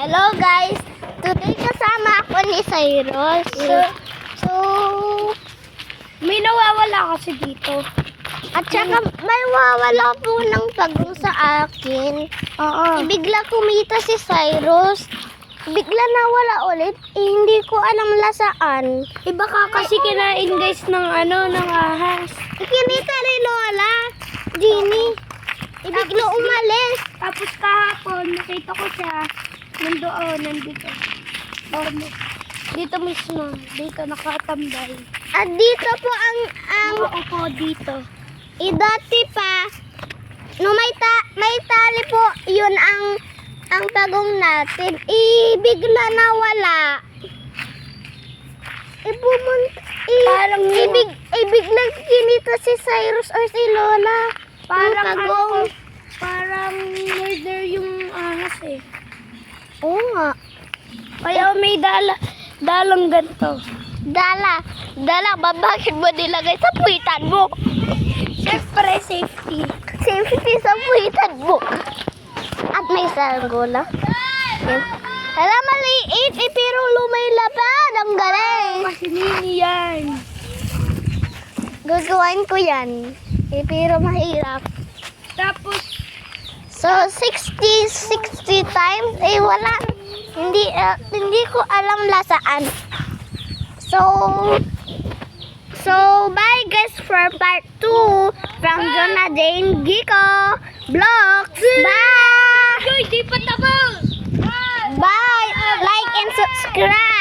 Hello guys! Today kasama ako ni Cyrus. So, May nawawala kasi dito. at saka may wawala po ng pagong sa akin. Oo. Bigla kumita si Cyrus. Bigla nawala ulit. Hindi ko alam lasaan. Iba ka kasi kinain guys ng ng ahas. Kinita ni Lola. Ginny. Bigla umalis. Tapos kahapon, nakita ko siya. Nandito. Dito mismo. Dito nakatambay. At dito po ang Upo dito. dati pa, no may tali po, yun ang pagong natin. Bigla nawala. Parang Biglang kinita si Cyrus or si Lola. Parang Ang pagong. parang murder yung ahas eh. Oo nga. Kaya may dalang ganito. Dala, bakit mo nilagay sa puwitan mo? Siyempre, safety. Safety sa puwitan mo. At may saranggola. Alam, maliit pero lumaylapad. Ang galing. Kasi nini yan. Gagawin ko yan. Pero mahirap. Tapos, So, 60 times, wala. Hindi ko alam lasaan. So, bye guys for part 2 from Jonah Jane Giko Vlogs. Bye! Uy, di pa tapos! Bye! Like and subscribe!